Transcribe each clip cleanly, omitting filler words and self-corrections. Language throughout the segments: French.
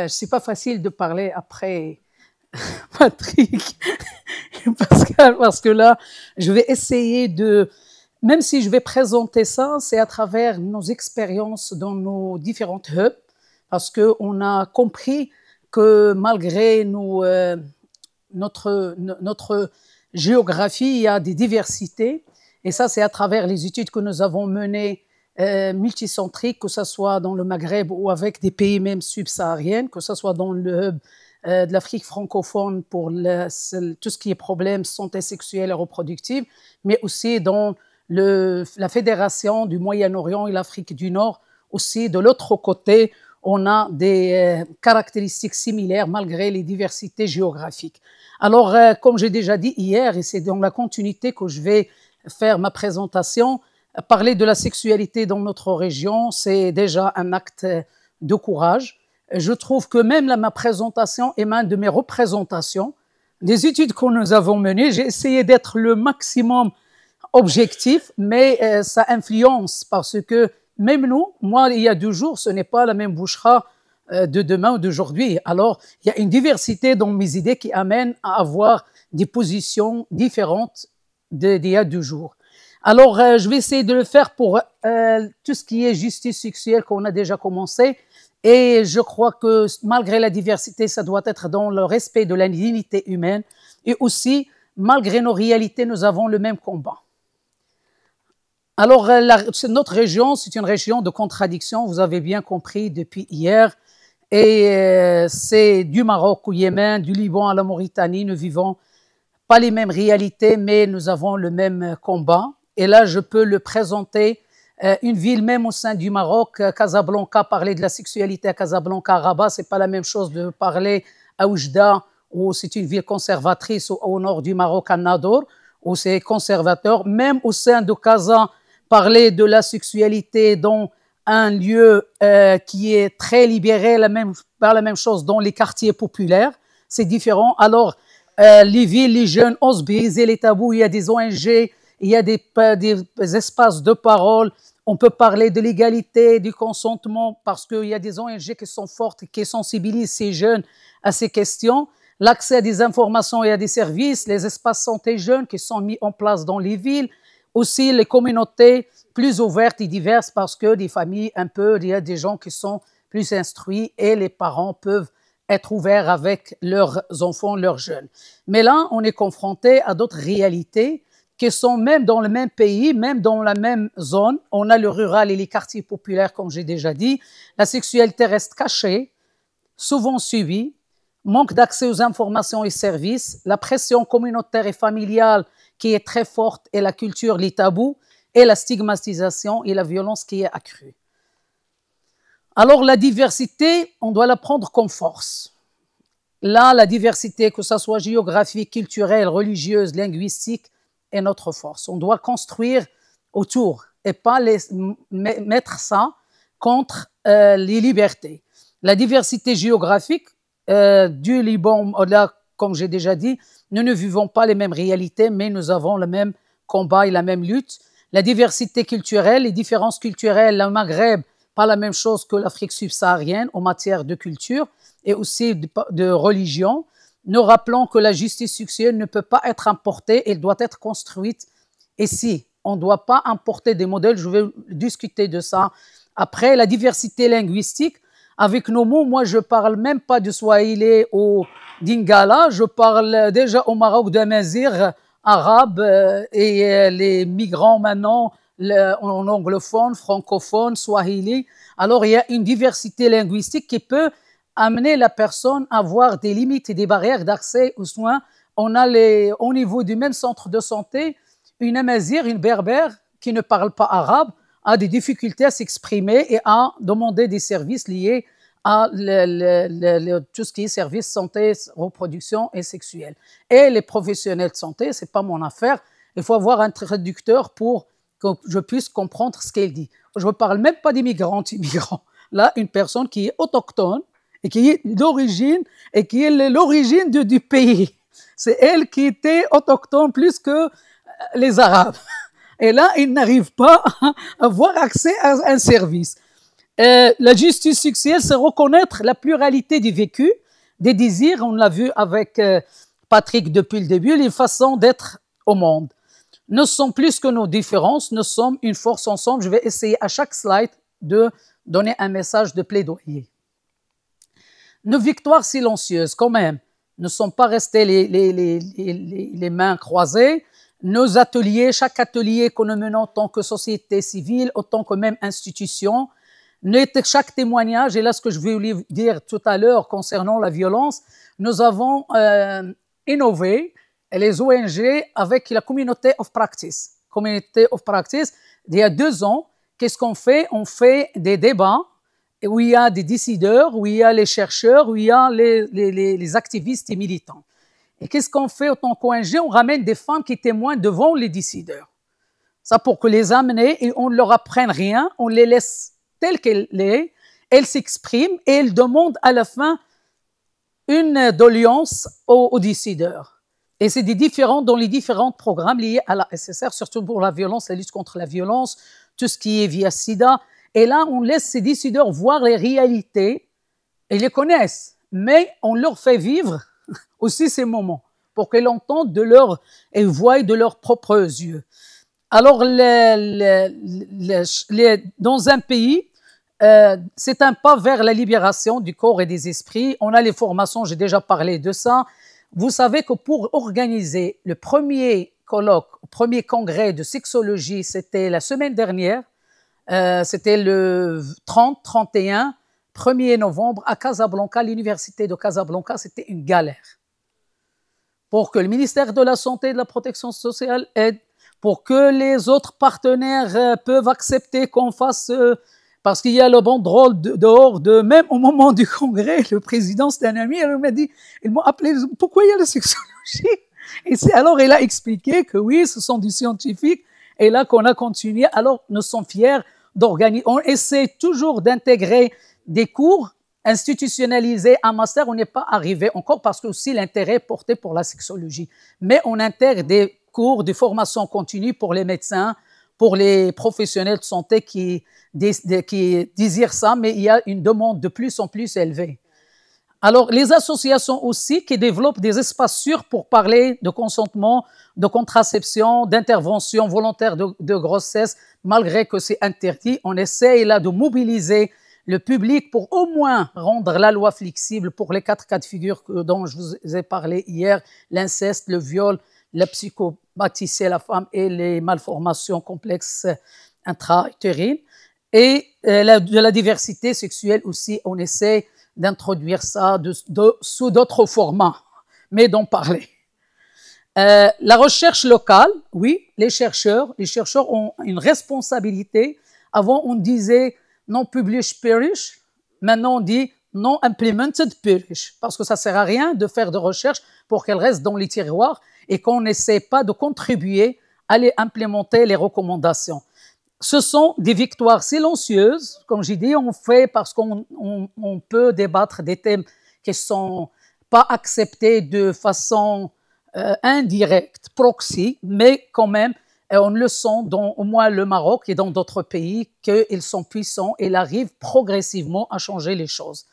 c'est pas facile de parler après Patrick et Pascal, parce que là, je vais essayer de, même si je vais présenter ça, c'est à travers nos expériences dans nos différentes hubs, parce qu'on a compris que malgré notre géographie, il y a des diversités, et ça, c'est à travers les études que nous avons menées multicentriques, que ce soit dans le Maghreb ou avec des pays même subsahariens, que ce soit dans le hub de l'Afrique francophone pour tout ce qui est problème santé sexuelle et reproductive, mais aussi dans la Fédération du Moyen-Orient et l'Afrique du Nord. Aussi, de l'autre côté, on a des caractéristiques similaires malgré les diversités géographiques. Alors, comme j'ai déjà dit hier, et c'est dans la continuité que je vais faire ma présentation, parler de la sexualité dans notre région, c'est déjà un acte de courage. Je trouve que même ma présentation émane de mes représentations, des études que nous avons menées. J'ai essayé d'être le maximum objectif, mais ça influence parce que même nous, moi, il y a 2 jours, ce n'est pas la même bouchera de demain ou d'aujourd'hui. Alors, il y a une diversité dans mes idées qui amène à avoir des positions différentes d'il y a 2 jours. Alors, je vais essayer de le faire pour tout ce qui est justice sexuelle qu'on a déjà commencé. Et je crois que malgré la diversité, ça doit être dans le respect de la dignité humaine. Et aussi, malgré nos réalités, nous avons le même combat. Alors, notre région, c'est une région de contradiction, vous avez bien compris depuis hier. Et c'est du Maroc au Yémen, du Liban à la Mauritanie, nous vivons pas les mêmes réalités, mais nous avons le même combat. Et là, je peux le présenter, une ville même au sein du Maroc, Casablanca, parler de la sexualité à Casablanca, à Rabat, c'est pas la même chose de parler à Oujda, où c'est une ville conservatrice, au nord du Maroc, à Nador, où c'est conservateur. Même au sein de Casa, parler de la sexualité dans un lieu qui est très libéré, pas la même chose dans les quartiers populaires, c'est différent. Alors, les villes, les jeunes osent briser les tabous, il y a des ONG, il y a des espaces de parole, on peut parler de l'égalité, du consentement, parce qu'il y a des ONG qui sont fortes, qui sensibilisent ces jeunes à ces questions. L'accès à des informations et à des services, les espaces santé jeunes qui sont mis en place dans les villes, aussi les communautés plus ouvertes et diverses, parce que des familles il y a des gens qui sont plus instruits et les parents peuvent être ouverts avec leurs enfants, leurs jeunes. Mais là, on est confronté à d'autres réalités qui sont même dans le même pays, même dans la même zone. On a le rural et les quartiers populaires, comme j'ai déjà dit. La sexualité reste cachée, souvent subie, manque d'accès aux informations et services, la pression communautaire et familiale qui est très forte et la culture, les tabous, et la stigmatisation et la violence qui est accrue. Alors la diversité, on doit la prendre comme force. Là, la diversité, que ce soit géographique, culturelle, religieuse, linguistique, est notre force. On doit construire autour et pas mettre ça contre les libertés. La diversité géographique du Liban, là, comme j'ai déjà dit, nous ne vivons pas les mêmes réalités, mais nous avons le même combat et la même lutte. La diversité culturelle, les différences culturelles, le Maghreb, pas la même chose que l'Afrique subsaharienne en matière de culture et aussi de religion. Nous rappelons que la justice sexuelle ne peut pas être importée, elle doit être construite ici. On ne doit pas importer des modèles, je vais discuter de ça. Après, la diversité linguistique, avec nos mots, moi je ne parle même pas du Swahili ou d'Ingala, je parle déjà au Maroc d'Amazigh, arabe et les migrants maintenant en anglophone, francophone, Swahili. Alors il y a une diversité linguistique qui peut amener la personne à avoir des limites et des barrières d'accès aux soins. On a au niveau du même centre de santé, une Amazigh, une Berbère qui ne parle pas arabe, a des difficultés à s'exprimer et à demander des services liés à tout ce qui est services santé, reproduction et sexuelle. Et les professionnels de santé, ce n'est pas mon affaire, il faut avoir un traducteur pour que je puisse comprendre ce qu'elle dit. Je ne parle même pas d'immigrants, immigrants. Là, une personne qui est autochtone, et qui est d'origine, et qui est l'origine du pays. C'est elle qui était autochtone plus que les Arabes. Et là, ils n'arrivent pas à avoir accès à un service. La justice sexuelle, c'est reconnaître la pluralité du vécu, des désirs, on l'a vu avec Patrick depuis le début, les façons d'être au monde. Nous sommes plus que nos différences, nous sommes une force ensemble. Je vais essayer à chaque slide de donner un message de plaidoyer. Nos victoires silencieuses, quand même, ne sont pas restés les mains croisées. Nos ateliers, chaque atelier que nous menons en tant que société civile, autant que même institution, chaque témoignage, et là ce que je vais vous dire tout à l'heure concernant la violence, nous avons innové les ONG avec la Community of Practice. Community of Practice, il y a 2 ans, qu'est-ce qu'on fait? On fait des débats où il y a des décideurs, où il y a les chercheurs, où il y a les activistes et militants. Et qu'est-ce qu'on fait en tant qu'ONG? On ramène des femmes qui témoignent devant les décideurs. Ça pour que les amener et on ne leur apprenne rien, on les laisse telles qu'elles sont, elles s'expriment et elles demandent à la fin une doléance aux décideurs. Et c'est dans les différents programmes liés à la SSR, surtout pour la violence, la lutte contre la violence, tout ce qui est via SIDA. Et là, on laisse ces décideurs voir les réalités, ils les connaissent, mais on leur fait vivre aussi ces moments pour qu'elles entendent et voient de leurs propres yeux. Alors, dans un pays, c'est un pas vers la libération du corps et des esprits. On a les formations, j'ai déjà parlé de ça. Vous savez que pour organiser le premier colloque, le premier congrès de sexologie, c'était la semaine dernière, c'était le 30-31, 1er novembre à Casablanca, l'université de Casablanca, c'était une galère. Pour que le ministère de la Santé et de la Protection sociale aide, pour que les autres partenaires peuvent accepter qu'on fasse... parce qu'il y a le banderole dehors, même au moment du congrès, le président, c'était un ami, il m'a dit, ils m'ont appelé, pourquoi il y a la sexologie? Et alors, il a expliqué que oui, ce sont des scientifiques, et là qu'on a continué. Alors, nous sommes fiers d'organiser, on essaie toujours d'intégrer des cours institutionnalisés à master, on n'est pas arrivé encore parce que aussi l'intérêt est porté pour la sexologie. Mais on intègre des cours de formation continue pour les médecins, pour les professionnels de santé qui désirent ça, mais il y a une demande de plus en plus élevée. Alors, les associations aussi qui développent des espaces sûrs pour parler de consentement, de contraception, d'intervention volontaire de grossesse, malgré que c'est interdit, on essaye là de mobiliser le public pour au moins rendre la loi flexible pour les 4 cas de figure dont je vous ai parlé hier, l'inceste, le viol, la psychopathie chez la femme et les malformations complexes intra-utérines. Et de la diversité sexuelle aussi, on essaie d'introduire ça sous d'autres formats, mais d'en parler. La recherche locale, oui, les chercheurs ont une responsabilité. Avant, on disait non publish perish, maintenant on dit non implemented perish, parce que ça sert à rien de faire de recherche pour qu'elle reste dans les tiroirs et qu'on n'essaie pas de contribuer à les implémenter les recommandations. Ce sont des victoires silencieuses, comme j'ai dit, on fait parce qu'on peut débattre des thèmes qui ne sont pas acceptés de façon indirecte, proxy, mais quand même, on le sent dans au moins le Maroc et dans d'autres pays qu'ils sont puissants et ils arrivent progressivement à changer les choses.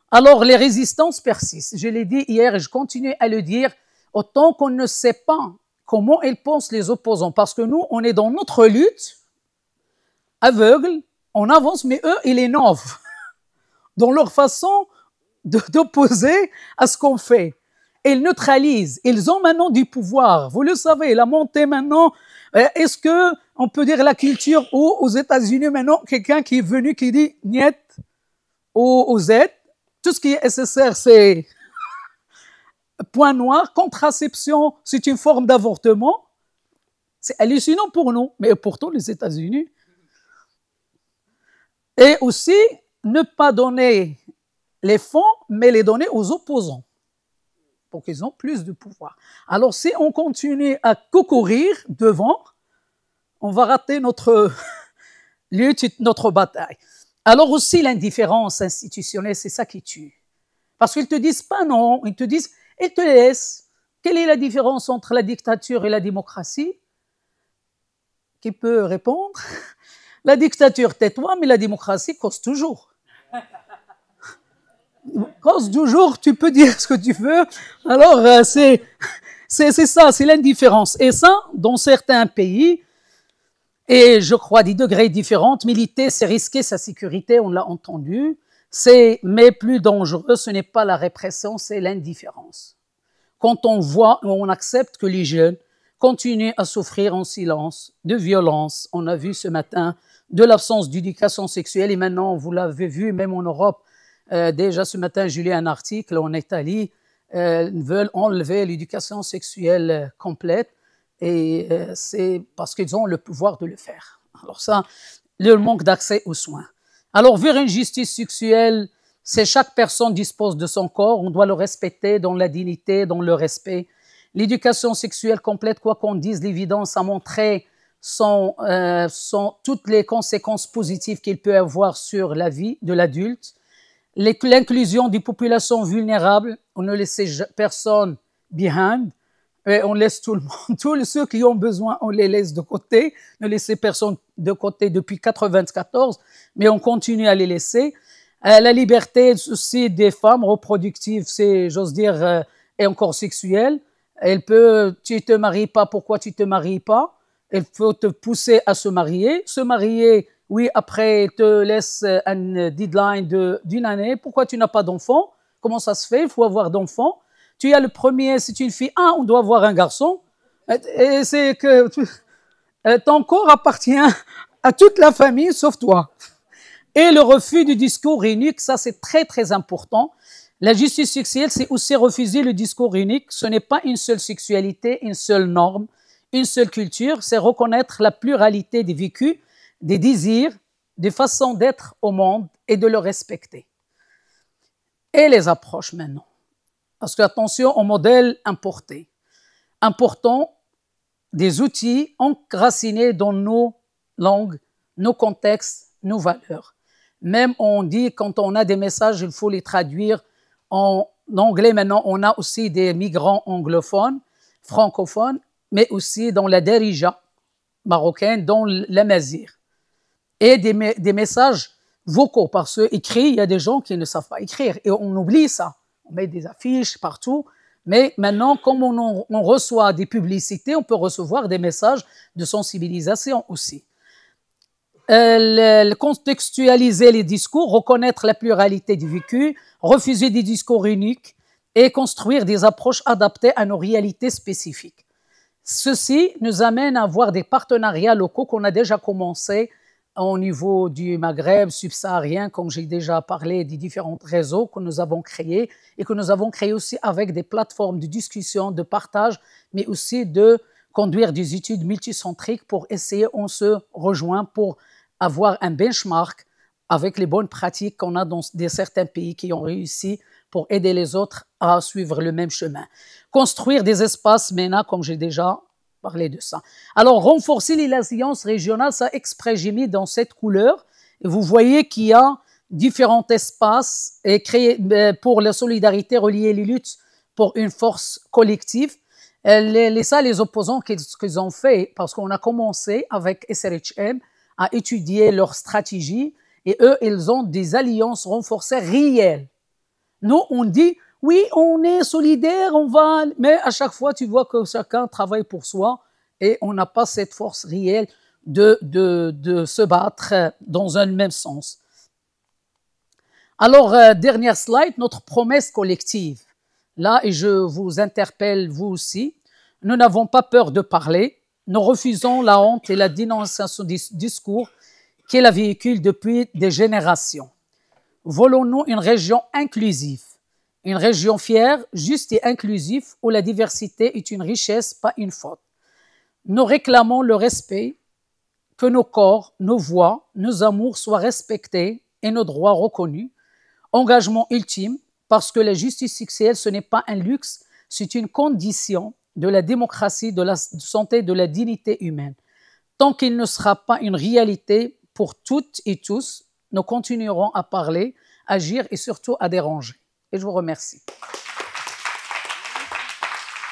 Alors, les résistances persistent. Je l'ai dit hier et je continue à le dire, autant qu'on ne sait pas comment ils pensent les opposants, parce que nous, on est dans notre lutte, aveugle, on avance, mais eux, ils innovent dans leur façon d'opposer à ce qu'on fait. Ils neutralisent, ils ont maintenant du pouvoir. Vous le savez, la montée maintenant, est-ce que on peut dire la culture où aux États-Unis maintenant, quelqu'un qui est venu qui dit niet au Z, tout ce qui est SSR, c'est point noir, contraception, c'est une forme d'avortement. C'est hallucinant pour nous, mais pourtant les États-Unis. Et aussi, ne pas donner les fonds, mais les donner aux opposants, pour qu'ils aient plus de pouvoir. Alors, si on continue à concourir devant, on va rater notre lutte, notre bataille. Alors aussi, l'indifférence institutionnelle, c'est ça qui tue. Parce qu'ils ne te disent pas non, ils te disent, ils te laissent. Quelle est la différence entre la dictature et la démocratie? Qui peut répondre? La dictature, tais-toi, mais la démocratie cause toujours. Cause toujours, tu peux dire ce que tu veux. Alors, c'est ça, c'est l'indifférence. Et ça, dans certains pays, et je crois des degrés différents, militer, c'est risquer sa sécurité, on l'a entendu. Mais plus dangereux, ce n'est pas la répression, c'est l'indifférence. Quand on voit, on accepte que les jeunes continuent à souffrir en silence de violence. On a vu ce matin de l'absence d'éducation sexuelle et maintenant, vous l'avez vu, même en Europe, déjà ce matin, j'ai lu un article en Italie, veulent enlever l'éducation sexuelle complète et c'est parce qu'ils ont le pouvoir de le faire. Alors ça, le manque d'accès aux soins. Alors, vers une justice sexuelle, c'est chaque personne dispose de son corps, on doit le respecter dans la dignité, dans le respect. L'éducation sexuelle complète, quoi qu'on dise, l'évidence a montré toutes les conséquences positives qu'il peut avoir sur la vie de l'adulte. L'inclusion des populations vulnérables, on ne laisse personne behind, et on laisse tout le monde, tous ceux qui ont besoin, on les laisse de côté, ne laissez personne de côté depuis 1994, mais on continue à les laisser. La liberté aussi des femmes reproductives, c'est, j'ose dire, est encore sexuelle. Tu te maries pas, pourquoi tu te maries pas? Elle peut te pousser à se marier. Se marier, oui, après, te laisse un deadline d'une année. Pourquoi tu n'as pas d'enfant? Comment ça se fait? Il faut avoir d'enfants. Tu as le premier, c'est une fille. Ah, on doit avoir un garçon. Et c'est que ton corps appartient à toute la famille, sauf toi. Et le refus du discours unique, ça c'est très très important. La justice sexuelle, c'est aussi refuser le discours unique. Ce n'est pas une seule sexualité, une seule norme, une seule culture. C'est reconnaître la pluralité des vécus, des désirs, des façons d'être au monde et de le respecter. Et les approches maintenant. Parce que attention au modèle importé. Important, des outils enracinés dans nos langues, nos contextes, nos valeurs. Même on dit quand on a des messages, il faut les traduire en anglais. Maintenant, on a aussi des migrants anglophones, francophones, mais aussi dans la Darija marocaine, dans l'Amazigh. Et des messages vocaux, parce que écrit, il y a des gens qui ne savent pas écrire. Et on oublie ça. On met des affiches partout. Mais maintenant, comme on reçoit des publicités, on peut recevoir des messages de sensibilisation aussi. Contextualiser les discours, reconnaître la pluralité du vécu, refuser des discours uniques et construire des approches adaptées à nos réalités spécifiques. Ceci nous amène à avoir des partenariats locaux qu'on a déjà commencé au niveau du Maghreb subsaharien, comme j'ai déjà parlé des différents réseaux que nous avons créés et que nous avons créés aussi avec des plateformes de discussion, de partage, mais aussi de conduire des études multicentriques pour essayer, on se rejoint pour avoir un benchmark avec les bonnes pratiques qu'on a dans certains pays qui ont réussi pour aider les autres à suivre le même chemin. Construire des espaces MENA, comme j'ai déjà parlé de ça. Alors, renforcer les alliances régionales, ça exprès, j'ai mis dans cette couleur. Et vous voyez qu'il y a différents espaces et créés pour la solidarité, relier les luttes pour une force collective. Les opposants qu'ils ont fait, parce qu'on a commencé avec SRHM à étudier leur stratégie et eux, ils ont des alliances renforcées réelles. Nous, on dit, oui, on est solidaire, mais à chaque fois, tu vois que chacun travaille pour soi et on n'a pas cette force réelle de se battre dans un même sens. Alors, dernière slide, notre promesse collective. Là, et je vous interpelle, vous aussi, nous n'avons pas peur de parler, nous refusons la honte et la dénonciation du discours qui la véhicule depuis des générations. Voulons-nous une région inclusive, une région fière, juste et inclusive, où la diversité est une richesse, pas une faute. Nous réclamons le respect, que nos corps, nos voix, nos amours soient respectés et nos droits reconnus. Engagement ultime, parce que la justice sexuelle, ce n'est pas un luxe, c'est une condition de la démocratie, de la santé, de la dignité humaine. Tant qu'il ne sera pas une réalité pour toutes et tous, nous continuerons à parler, agir et surtout à déranger. Et je vous remercie.